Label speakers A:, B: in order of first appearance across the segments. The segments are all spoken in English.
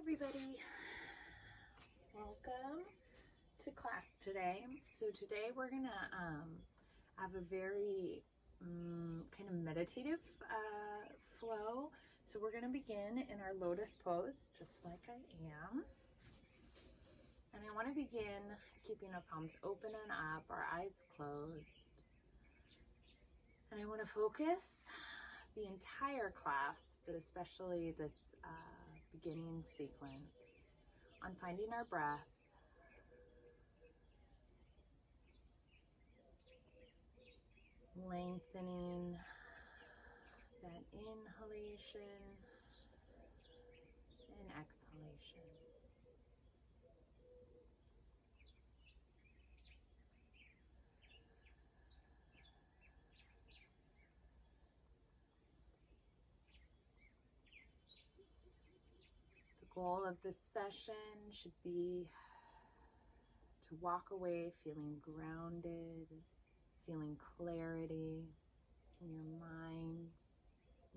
A: everybody, welcome to class today. So today we're gonna have a very kind of meditative flow. So we're gonna begin in our lotus pose, just like I am. And I want to begin keeping our palms open and up, our eyes closed. And I want to focus the entire class, but especially this beginning sequence, on finding our breath, lengthening that inhalation and exhalation. The goal of this session should be to walk away feeling grounded, feeling clarity in your mind,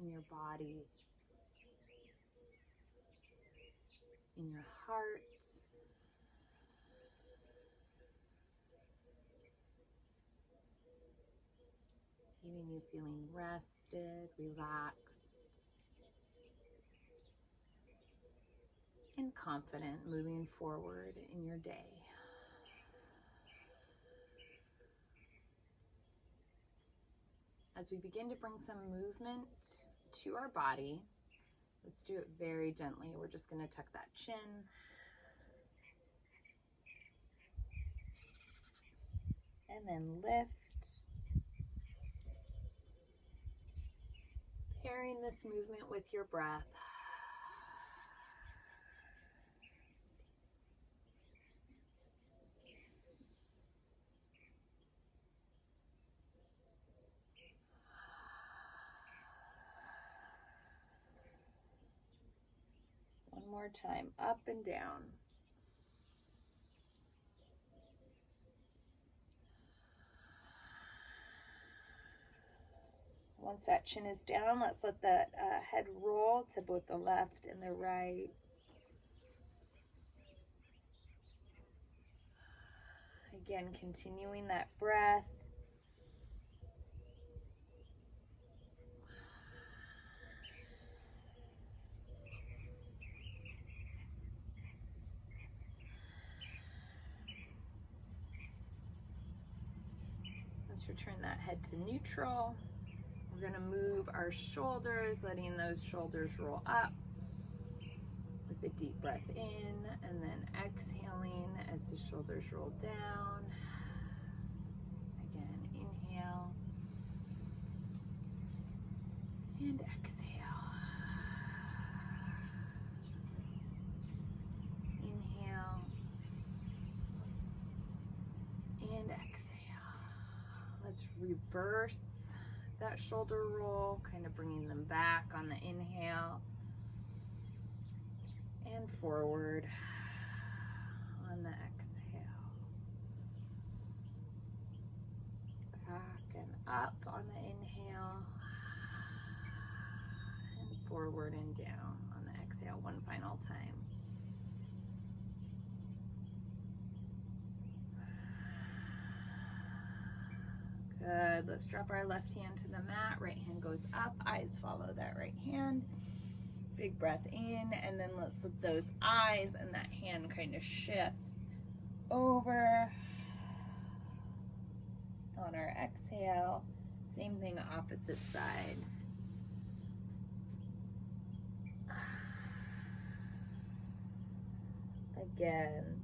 A: in your body, in your heart, leaving you feeling rested, relaxed, and confident moving forward in your day. As we begin to bring some movement to our body, let's do it very gently. We're just going to tuck that chin. And then lift. Pairing this movement with your breath. One more time, up and down. Once that chin is down, let's let the head roll to both the left and the right. Again, continuing that breath. Let's return that head to neutral. We're going to move our shoulders, letting those shoulders roll up with a deep breath in, and then exhaling as the shoulders roll down. Again, inhale and exhale. Inhale and exhale. Let's reverse that shoulder roll, kind of bringing them back on the inhale and forward on the exhale. Back and up on the inhale and forward and down on the exhale one final time. Good. Let's drop our left hand to the mat. Right hand goes up. Eyes follow that right hand. Big breath in, and then let's let those eyes and that hand kind of shift over on our exhale. Same thing, opposite side. Again.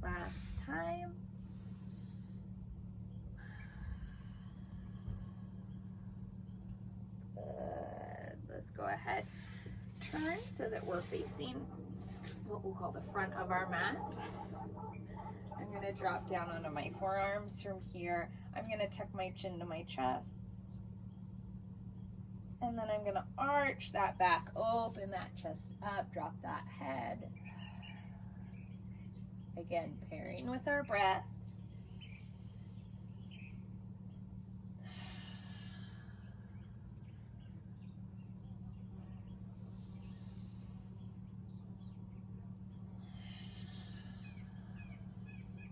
A: Last time. Good. Let's go ahead, turn so that we're facing what we'll call the front of our mat. I'm going to drop down onto my forearms from here. I'm going to tuck my chin to my chest. And then I'm going to arch that back, open that chest up, drop that head. Again, pairing with our breath.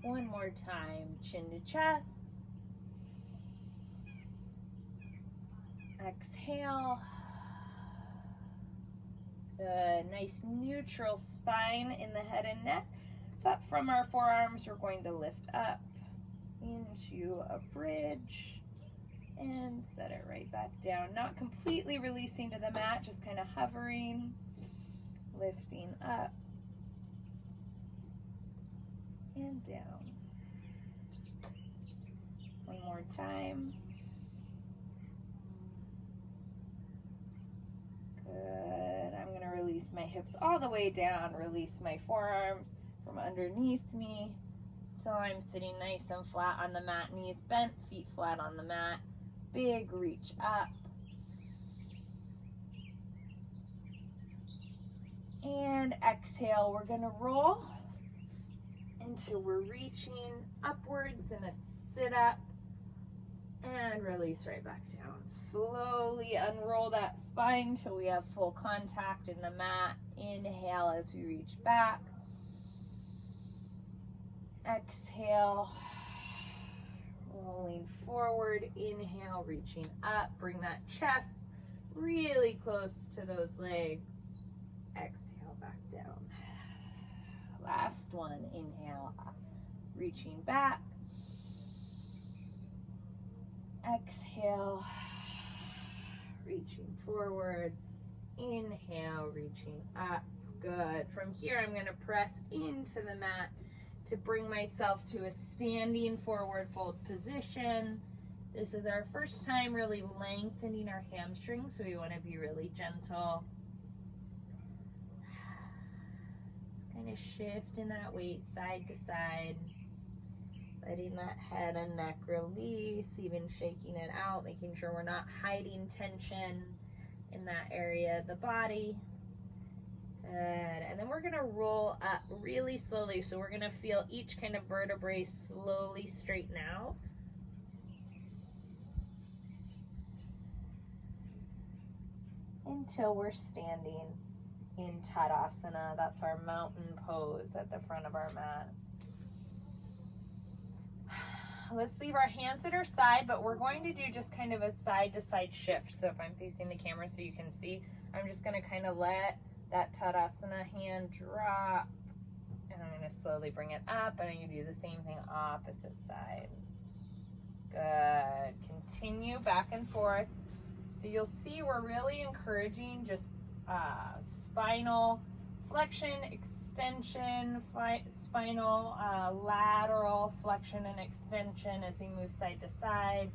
A: One more time, chin to chest. Exhale. Good. Nice neutral spine in the head and neck. But from our forearms, we're going to lift up into a bridge and set it right back down. Not completely releasing to the mat, just kind of hovering, lifting up and down. One more time. Good. I'm going to release my hips all the way down, release my forearms from underneath me. So I'm sitting nice and flat on the mat, knees bent, feet flat on the mat. Big reach up. And exhale, we're going to roll until we're reaching upwards in a sit up. And release right back down. Slowly unroll that spine till we have full contact in the mat. Inhale as we reach back. Exhale, rolling forward. Inhale, reaching up. Bring that chest really close to those legs. Exhale, back down. Last one. Inhale, up. Reaching back. Exhale, reaching forward. Inhale, reaching up. Good. From here, I'm going to press into the mat to bring myself to a standing forward fold position. This is our first time really lengthening our hamstrings, so we want to be really gentle. Just kind of shifting that weight side to side. Letting that head and neck release, even shaking it out, making sure we're not hiding tension in that area of the body. Good. And then we're going to roll up really slowly. So we're going to feel each kind of vertebrae slowly straighten out. Until we're standing in Tadasana. That's our mountain pose at the front of our mat. Let's leave our hands at our side, but we're going to do just kind of a side-to-side shift. So if I'm facing the camera so you can see, I'm just going to kind of let that Tadasana hand drop, and I'm going to slowly bring it up, and I'm going to do the same thing opposite side. Good. Continue back and forth. So you'll see we're really encouraging just spinal flexion, extension, spinal lateral flexion and extension as we move side to side.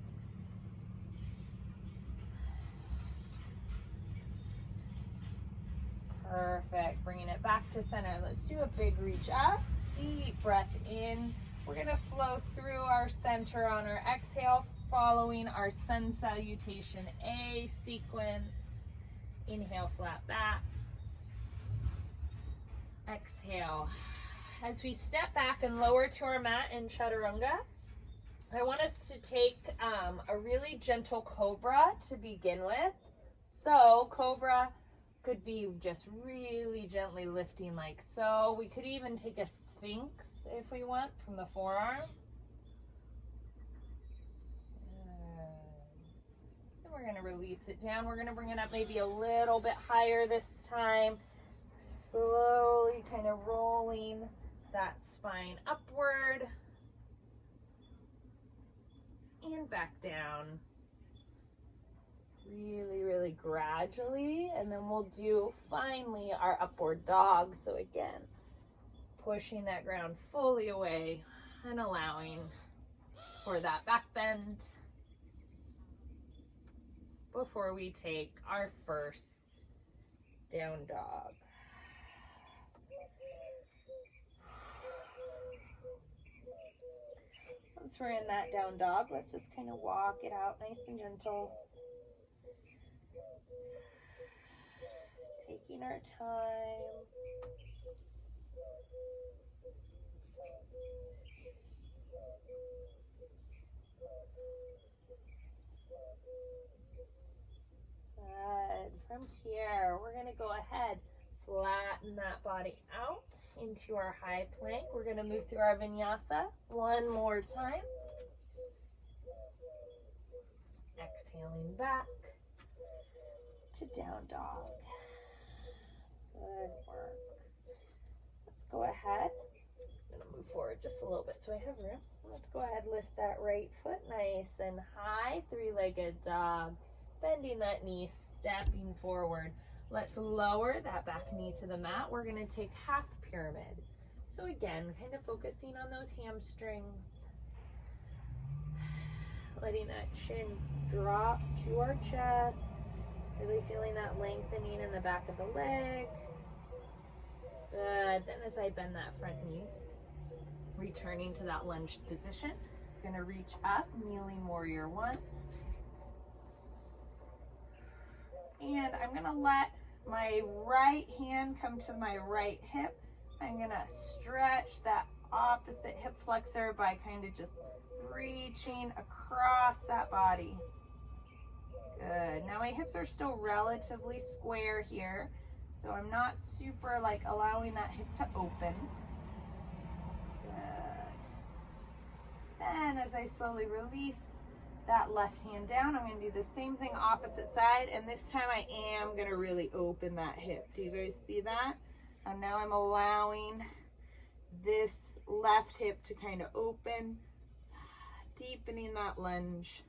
A: Perfect. Bringing it back to center. Let's do a big reach up. Deep breath in. We're going to flow through our center on our exhale, following our sun salutation A sequence. Inhale, flat back. Exhale. As we step back and lower to our mat in Chaturanga, I want us to take a really gentle cobra to begin with. So cobra could be just really gently lifting like so. We could even take a sphinx if we want from the forearms. And we're going to release it down. We're going to bring it up maybe a little bit higher this time. Slowly kind of rolling that spine upward and back down. Really, really gradually. And then we'll do finally our upward dog. So again, pushing that ground fully away and allowing for that back bend before we take our first down dog. Once we're in that down dog, let's just kind of walk it out nice and gentle. Taking our time. Good. From here, we're going to go ahead, flatten that body out into our high plank. We're going to move through our vinyasa one more time. Exhaling back to down dog. Good work. Let's go ahead. I'm going to move forward just a little bit so I have room. Let's go ahead, lift that right foot nice and high, three-legged dog. Bending that knee, stepping forward. Let's lower that back knee to the mat. We're going to take half pyramid. So again, kind of focusing on those hamstrings. Letting that chin drop to our chest. Really feeling that lengthening in the back of the leg. Good. Then as I bend that front knee, returning to that lunged position. Going to reach up, kneeling warrior one. And I'm going to let my right hand come to my right hip. I'm going to stretch that opposite hip flexor by kind of just reaching across that body. Good. Now my hips are still relatively square here, so I'm not super like allowing that hip to open. Good. Then as I slowly release that left hand down, I'm going to do the same thing opposite side, and this time I am going to really open that hip. Do you guys see that? And now I'm allowing this left hip to kind of open, deepening that lunge.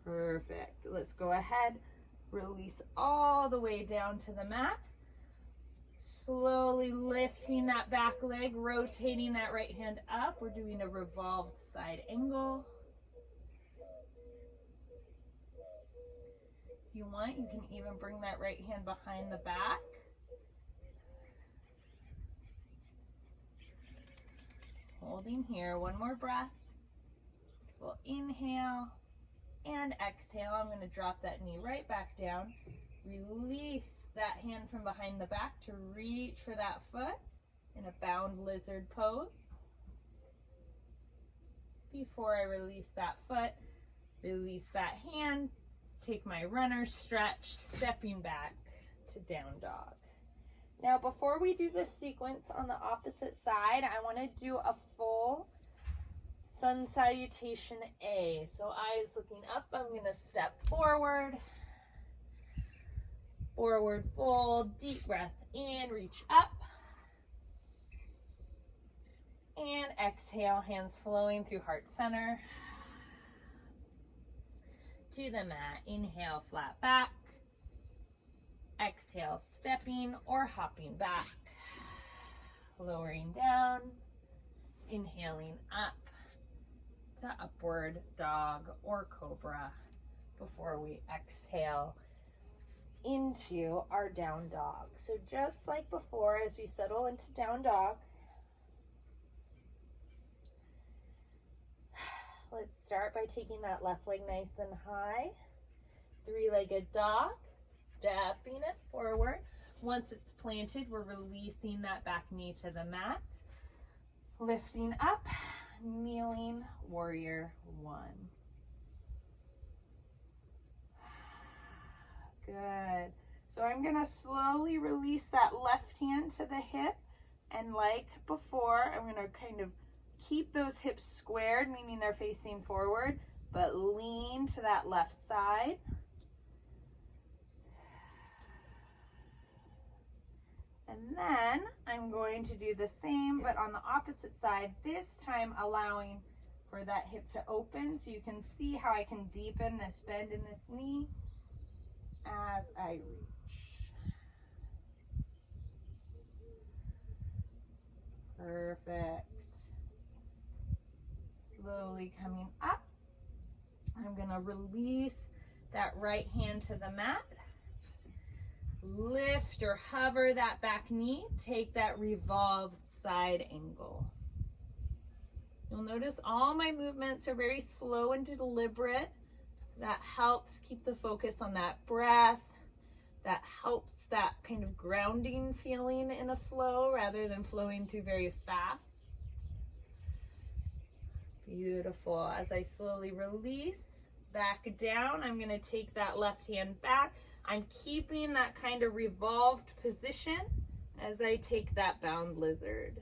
A: Perfect. Let's go ahead, release all the way down to the mat. Slowly lifting that back leg, rotating that right hand up. We're doing a revolved side angle. If you want, you can even bring that right hand behind the back. Holding here, one more breath. We'll inhale and exhale. I'm going to drop that knee right back down. Release that hand from behind the back to reach for that foot in a bound lizard pose. Before I release that foot, release that hand, take my runner stretch, stepping back to down dog. Now before we do this sequence on the opposite side, I want to do a full sun salutation A. So eyes looking up, I'm going to step forward. Forward fold, deep breath in, reach up. And exhale, hands flowing through heart center. To the mat, inhale, flat back. Exhale, stepping or hopping back. Lowering down, inhaling up to upward dog or cobra before we exhale into our down dog. So just like before, as we settle into down dog, let's start by taking that left leg nice and high. Three-legged dog, stepping it forward. Once it's planted, we're releasing that back knee to the mat. Lifting up, kneeling, warrior one. Good. So I'm going to slowly release that left hand to the hip. And like before, I'm going to kind of keep those hips squared, meaning they're facing forward, but lean to that left side. And then I'm going to do the same, but on the opposite side, this time allowing for that hip to open so you can see how I can deepen this bend in this knee as I reach. Perfect. Slowly coming up. I'm going to release that right hand to the mat. Lift or hover that back knee. Take that revolved side angle. You'll notice all my movements are very slow and deliberate. That helps keep the focus on that breath. That helps that kind of grounding feeling in a flow rather than flowing through very fast. Beautiful. As I slowly release back down, I'm going to take that left hand back. I'm keeping that kind of revolved position, as I take that bound lizard.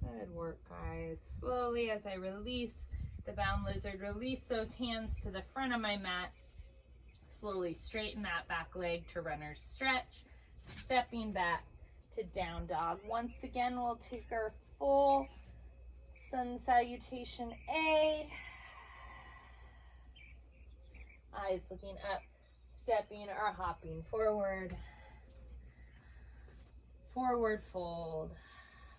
A: Good work, guys. Slowly, as I release the bound lizard, release those hands to the front of my mat. Slowly straighten that back leg to runner's stretch. Stepping back to down dog. Once again, we'll take our full sun salutation A. Eyes looking up, stepping or hopping forward. Forward fold.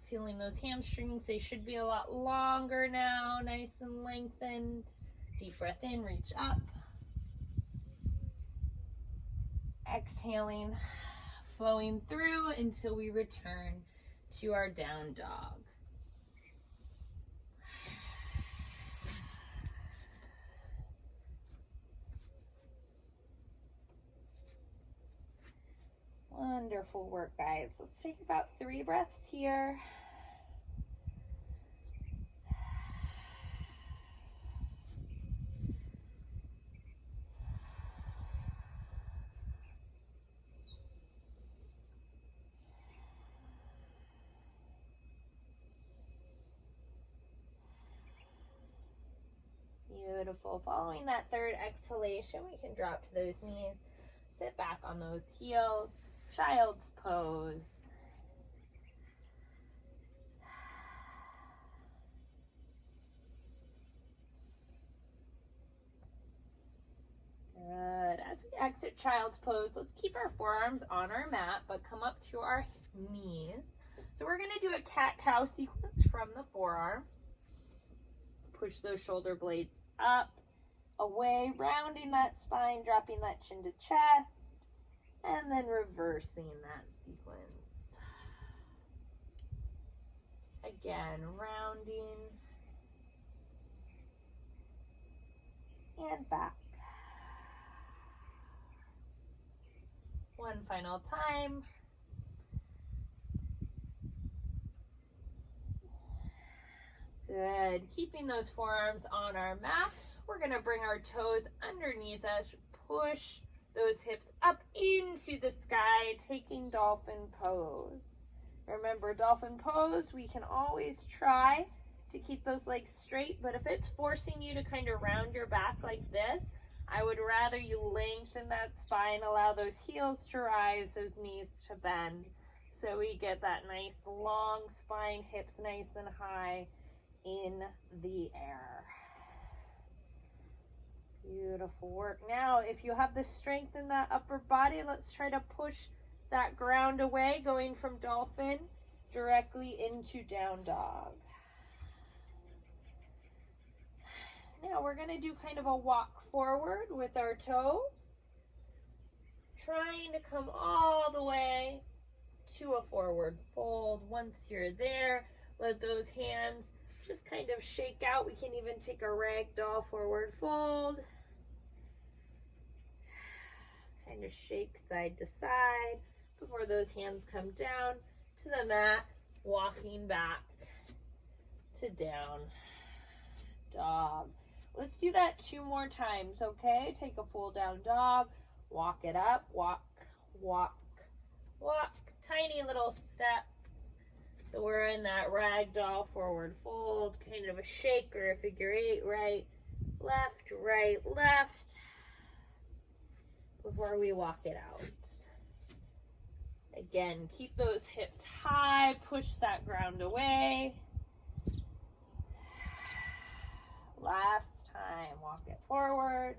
A: Feeling those hamstrings, they should be a lot longer now, nice and lengthened. Deep breath in, reach up. Exhaling, flowing through until we return to our down dog. Wonderful work, guys. Let's take about 3 breaths here. Beautiful. Following that third exhalation, we can drop to those knees, sit back on those heels, child's pose. Good. As we exit child's pose, let's keep our forearms on our mat, but come up to our knees. So we're going to do a cat-cow sequence from the forearms. Push those shoulder blades up, away, rounding that spine, dropping that chin to chest, and then reversing that sequence. Again, rounding and back. One final time. Good. Keeping those forearms on our mat, we're going to bring our toes underneath us, push those hips up into the sky, taking dolphin pose. Remember, dolphin pose, we can always try to keep those legs straight, but if it's forcing you to kind of round your back like this, I would rather you lengthen that spine, allow those heels to rise, those knees to bend, so we get that nice long spine, hips nice and high in the air. Beautiful work. Now, if you have the strength in that upper body, let's try to push that ground away, going from dolphin directly into down dog. Now we're going to do kind of a walk forward with our toes, trying to come all the way to a forward fold. Once you're there, let those hands just kind of shake out. We can even take a ragdoll forward fold. Kind of shake side to side before those hands come down to the mat, walking back to down dog. Let's do that 2 more times, okay? Take a full down dog, walk it up, walk, walk, walk, tiny little steps. So we're in that ragdoll forward fold, kind of a shake or a figure 8, right, left, before we walk it out. Again, keep those hips high, push that ground away. Last time, walk it forward.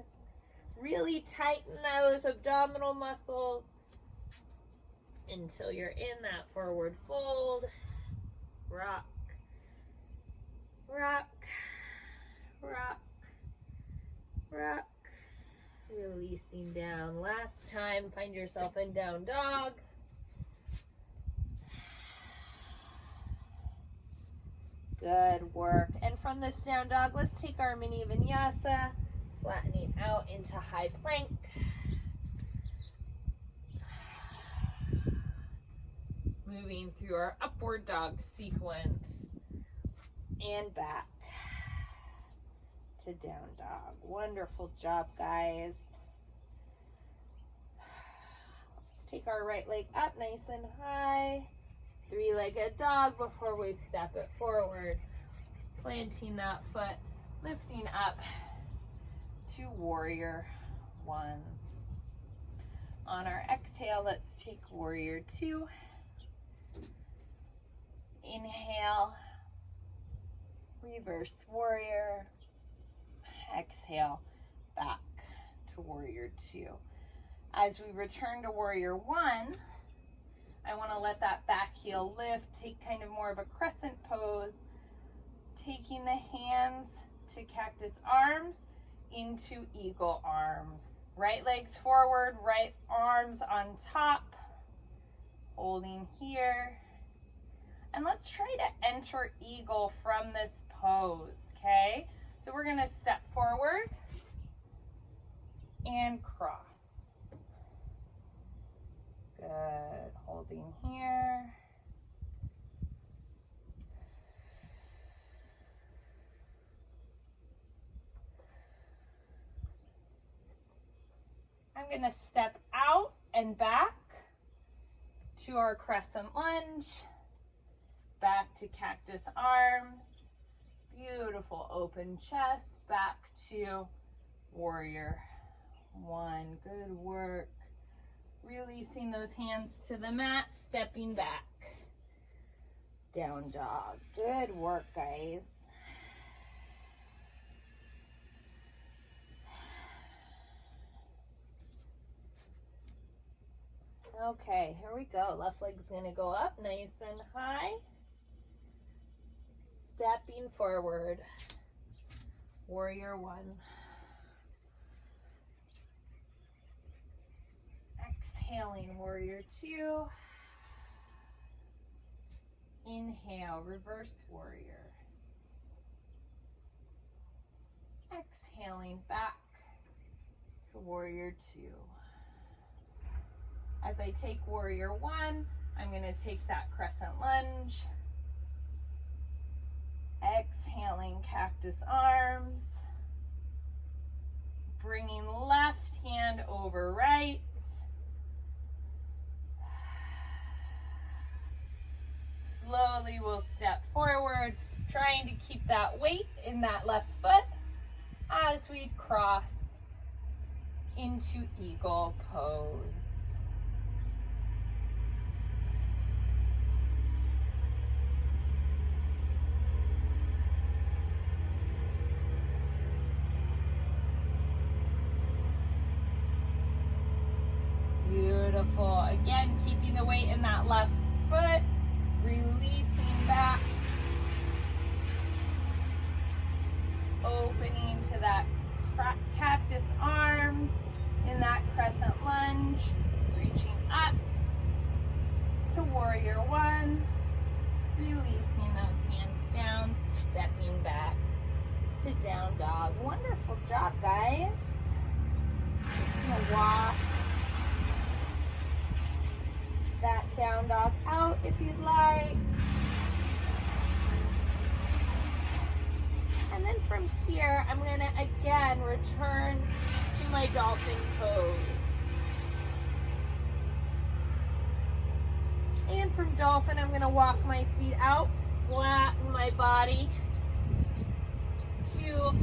A: Really tighten those abdominal muscles until you're in that forward fold. Rock, rock, rock, rock. Releasing down. Last time, find yourself in down dog. Good work. And from this down dog, let's take our mini vinyasa, flattening out into high plank. moving through our upward dog sequence.
B: And back to down dog. Wonderful job, guys. Let's take our right leg up nice and high.
A: Three-legged dog before we step it forward. Planting that foot, lifting up to warrior one. On our exhale, let's take warrior two. Inhale, reverse warrior. Exhale, back to warrior two. As we return to warrior one, I want to let that back heel lift, take kind of more of a crescent pose, taking the hands to cactus arms into eagle arms. Right legs forward, right arms on top, holding here. And let's try to enter eagle from this pose, okay? So we're gonna step forward and cross. Good, holding here. I'm gonna step out and back to our crescent lunge, back to cactus arms, beautiful open chest, back to warrior one. Good work. Releasing those hands to the mat, stepping back.
B: Down dog. Good work, guys.
A: Okay, here we go. Left leg's gonna go up nice and high. Stepping forward. Warrior one. Exhaling, warrior two. Inhale, reverse warrior. Exhaling back to warrior two. As I take warrior one, I'm going to take that crescent lunge. Exhaling, cactus arms. Bringing left hand over right. Slowly we'll step forward, trying to keep that weight in that left foot as we cross into eagle pose. Beautiful. Again, keeping the weight in that left foot. Releasing back, opening to that cactus arms in that crescent lunge, reaching up to warrior one, releasing those hands down, stepping back to down dog. Wonderful job, guys. I'm gonna walk that down dog out if you'd like. And then from here, I'm gonna again return to my dolphin pose. And from dolphin, I'm gonna walk my feet out, flatten my body to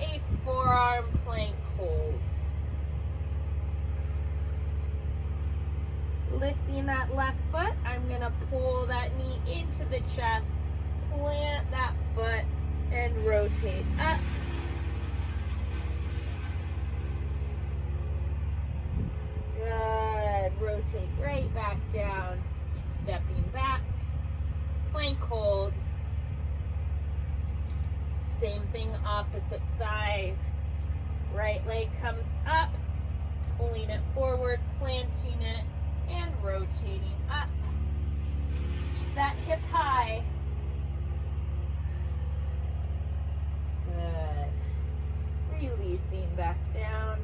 A: a forearm plank hold. Lifting that left foot, I'm going to pull that knee into the chest, plant that foot, and rotate up. Good. Rotate right back down, stepping back, plank hold. Same thing, opposite side. Right leg comes up, pulling it forward, planting it, and rotating up. Keep that hip high. Good. Releasing back down.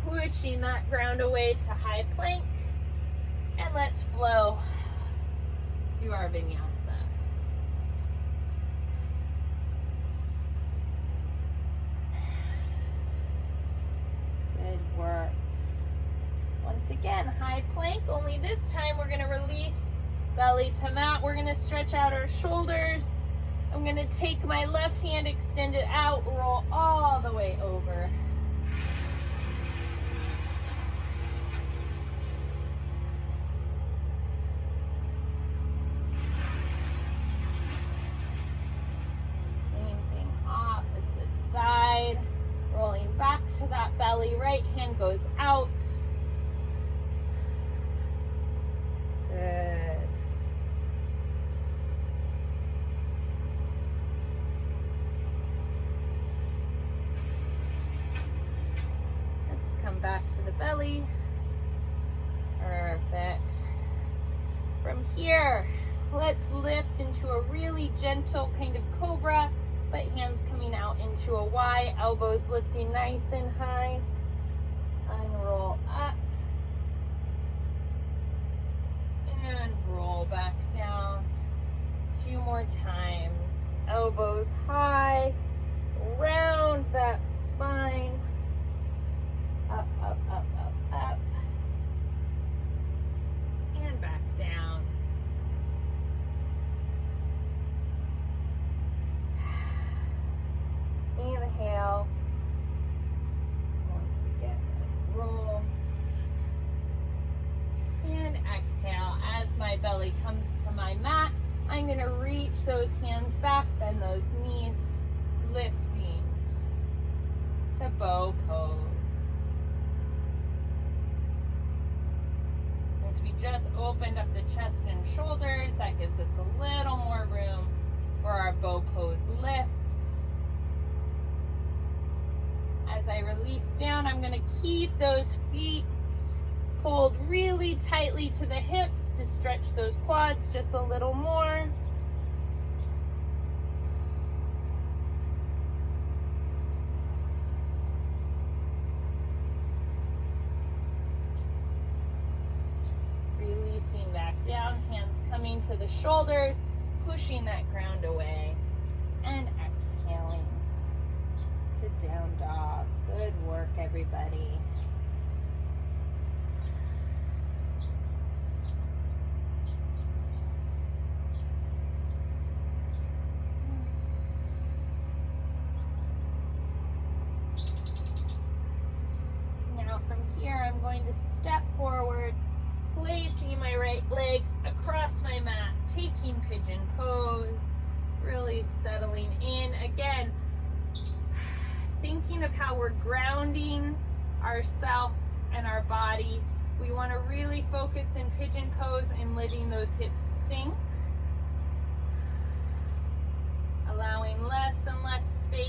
A: Pushing that ground away to high plank. And let's flow through our vinyasa.
B: Good work. Once again, high plank, only this time we're gonna release belly to mat. We're gonna stretch out our shoulders. I'm gonna take my left hand, extend it out, roll all the way over. Same thing, opposite side. Rolling back to that belly, right hand goes out. Good. Let's come back to the belly. Perfect. From here, let's lift into a really gentle kind of cobra, but hands coming out into a Y, elbows lifting nice and high. Unroll up. And roll back down. 2 more times. Elbows high. Round that spine. Up, up, up, up, up. And back down. Inhale. Once again, roll. And exhale. As my belly comes to my mat, I'm going to reach those hands back, bend those knees, lifting to bow pose. Since we just opened up the chest and shoulders, that gives us a little more room for our bow pose lift. As I release down, I'm going to keep those feet pulled really tightly to the hips to stretch those quads just a little more. Releasing back down, hands coming to the shoulders, pushing that ground away, and exhaling to down dog. Good work, everybody. Now from here, I'm going to step forward, placing my right leg across my mat, taking pigeon pose, really settling in. Again, thinking of how we're grounding ourselves and our body. We want to really focus in pigeon pose and letting those hips sink. Allowing less and less space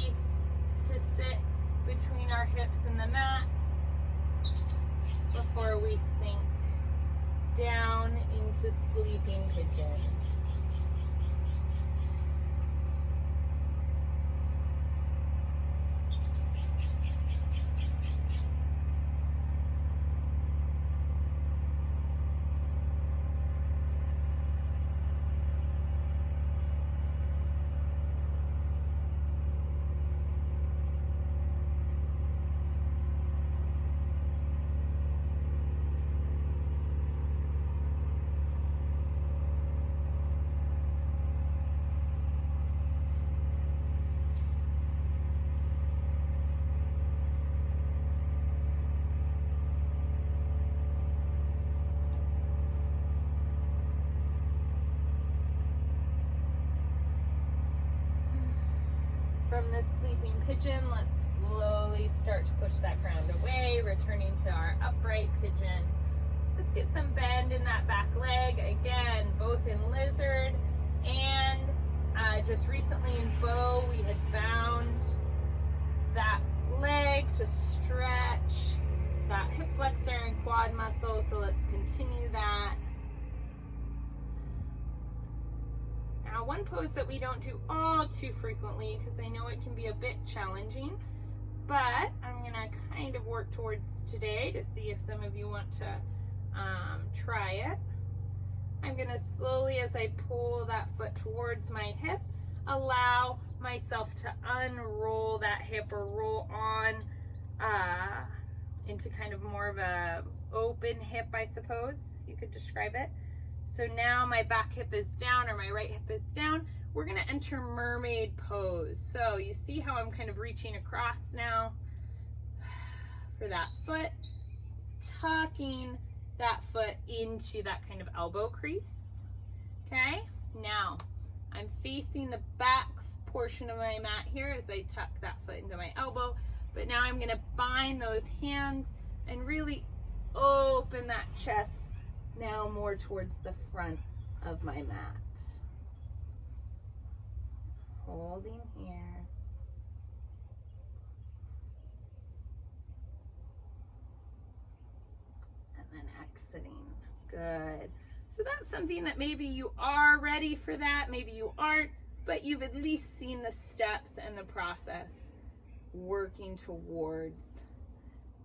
B: to sit between our hips and the mat before we sink down into sleeping pigeon. From this sleeping pigeon, let's slowly start to push that ground away, returning to our upright pigeon. Let's get some bend in that back leg. Again, both in lizard and just recently in bow, we had bound that leg to stretch that hip flexor and quad muscle. So let's continue that. Now, one pose that we don't do all too frequently, because I know it can be a bit challenging, but I'm going to kind of work towards today to see if some of you want to try it. I'm going to slowly, as I pull that foot towards my hip, allow myself to unroll that hip or roll on into kind of more of a open hip, I suppose you could describe it. So now my back hip is down, or my right hip is down. We're going to enter mermaid pose. So you see how I'm kind of reaching across now for that foot, tucking that foot into that kind of elbow crease. Okay, now I'm facing the back portion of my mat here as I tuck that foot into my elbow, but now I'm going to bind those hands and really open that chest now more towards the front of my mat. Holding here. And then exiting. Good. So that's something that maybe you are ready for that, maybe you aren't, but you've at least seen the steps and the process working towards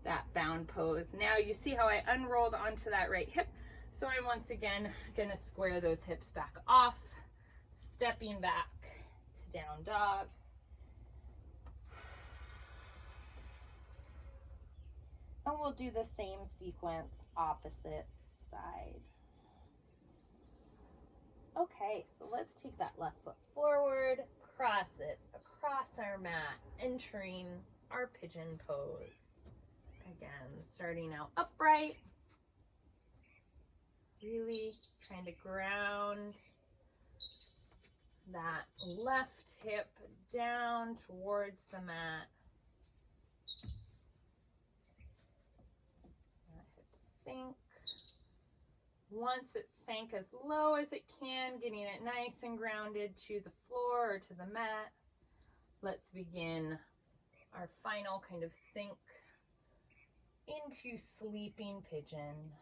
B: that bound pose. Now you see how I unrolled onto that right hip. So I'm once again gonna square those hips back off, stepping back to down dog.
C: And we'll do the same sequence opposite side.
B: Okay, so let's take that left foot forward, cross it across our mat, entering our pigeon pose. Again, starting out upright, really trying to ground that left hip down towards the mat. That hip sink. Once it's sank as low as it can, getting it nice and grounded to the floor or to the mat, let's begin our final kind of sink into sleeping pigeon.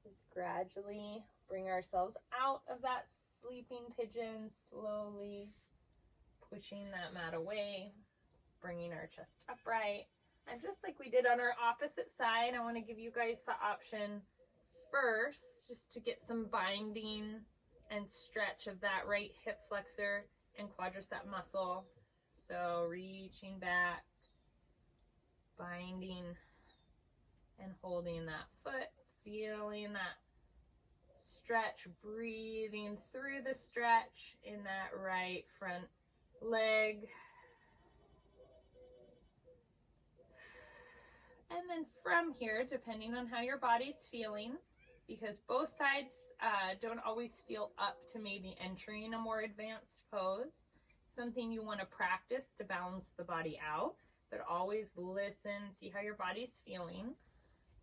B: Just gradually bring ourselves out of that sleeping pigeon, slowly pushing that mat away, bringing our chest upright. And just like we did on our opposite side, I want to give you guys the option first just to get some binding and stretch of that right hip flexor and quadricep muscle. So reaching back, binding and holding that foot, feeling that stretch, breathing through the stretch in that right front leg. And then from here, depending on how your body's feeling, because both sides don't always feel up to maybe entering a more advanced pose, something you want to practice to balance the body out, but always listen, see how your body's feeling.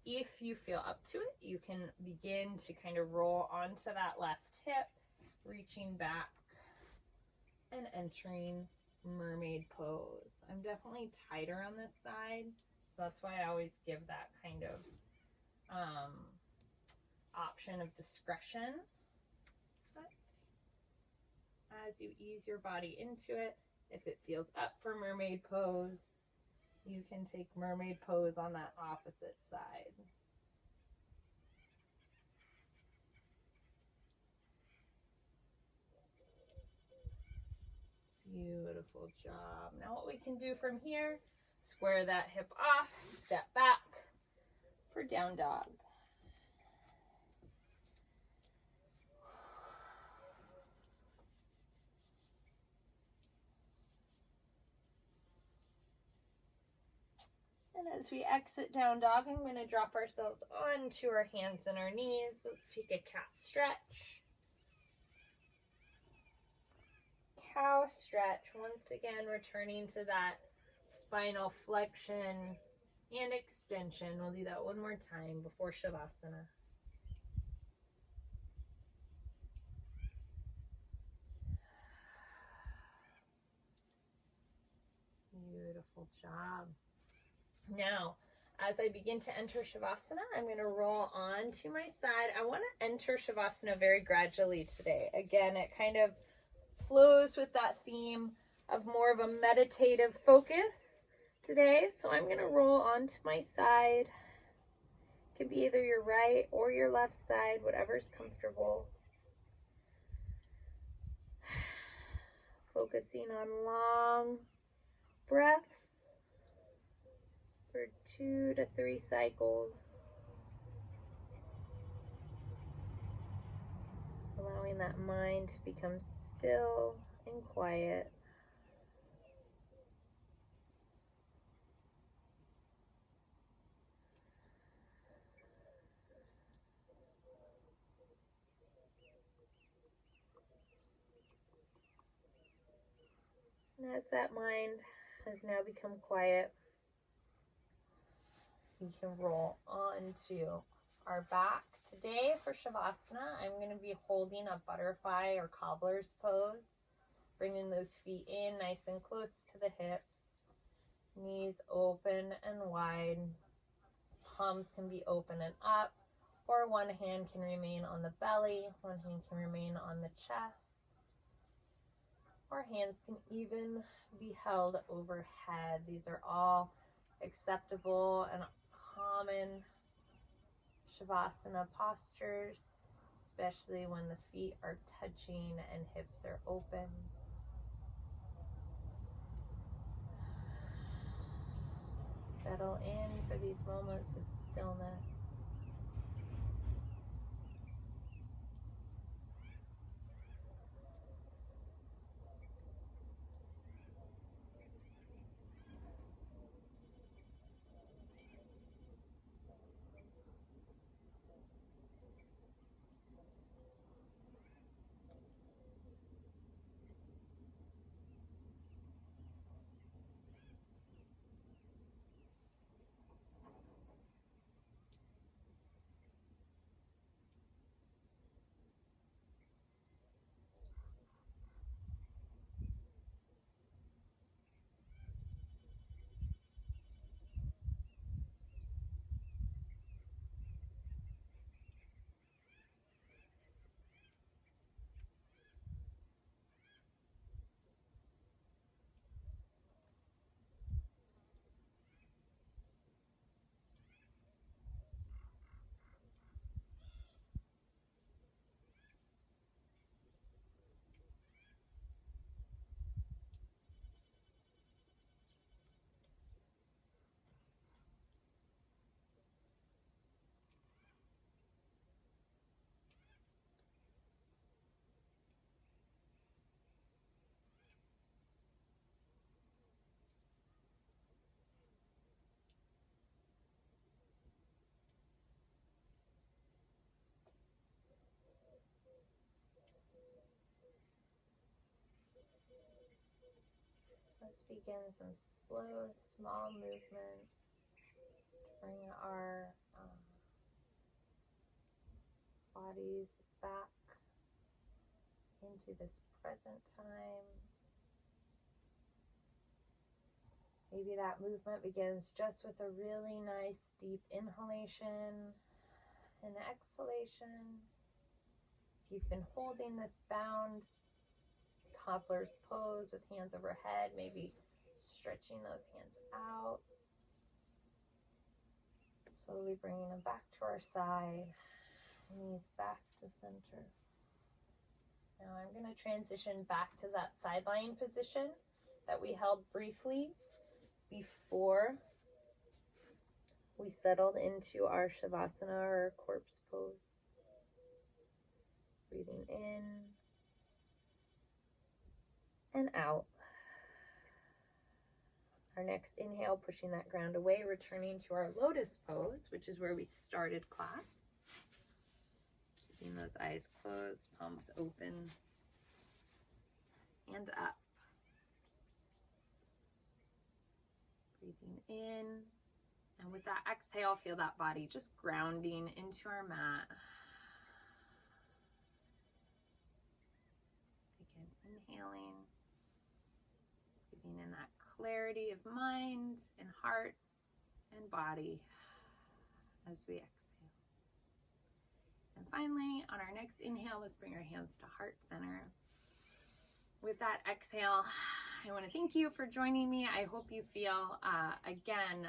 B: If you feel up to it, you can begin to kind of roll onto that left hip, reaching back and entering mermaid pose. I'm definitely tighter on this side, so that's why I always give that kind of option of discretion. But as you ease your body into it, if it feels up for mermaid pose, You can take mermaid pose on that opposite side. Beautiful job. Now what we can do from here, square that hip off, step back for down dog. And as we exit down dog, I'm going to drop ourselves onto our hands and our knees. Let's take a cat stretch. Cow stretch. Once again, returning to that spinal flexion and extension. We'll do that one more time before Savasana. Beautiful job. Now, as I begin to enter Savasana, I'm going to roll on to my side. I want to enter Savasana very gradually today. Again, it kind of flows with that theme of more of a meditative focus today. So I'm going to roll onto my side. It can be either your right or your left side, whatever's comfortable. Focusing on long breaths for 2 to 3 cycles. Allowing that mind to become still and quiet. And as that mind has now become quiet, we can roll onto our back. Today for Savasana, I'm going to be holding a butterfly or cobbler's pose, bringing those feet in nice and close to the hips, knees open and wide, palms can be open and up, or one hand can remain on the belly, one hand can remain on the chest, or hands can even be held overhead. These are all acceptable and common Savasana postures, especially when the feet are touching and hips are open. Settle in for these moments of stillness. Let's begin some slow, small movements to bring our bodies back into this present time. Maybe that movement begins just with a really nice deep inhalation and exhalation. If you've been holding this bound cobbler's pose with hands overhead, maybe Stretching those hands out. Slowly bringing them back to our side. Knees back to center. Now I'm going to transition back to that sideline position that we held briefly before we settled into our Savasana or corpse pose. Breathing in and out. Our next inhale, pushing that ground away, returning to our lotus pose, which is where we started class. Keeping those eyes closed, palms open, and up. Breathing in, and with that exhale, feel that body just grounding into our mat. Begin inhaling, breathing in that clarity of mind and heart and body as we exhale. And finally, on our next inhale, let's bring our hands to heart center. With that exhale, I want to thank you for joining me. I hope you feel, again,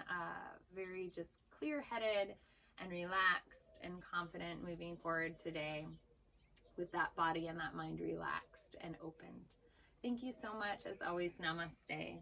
B: very just clear-headed and relaxed and confident moving forward today with that body and that mind relaxed and opened. Thank you so much. As always, namaste.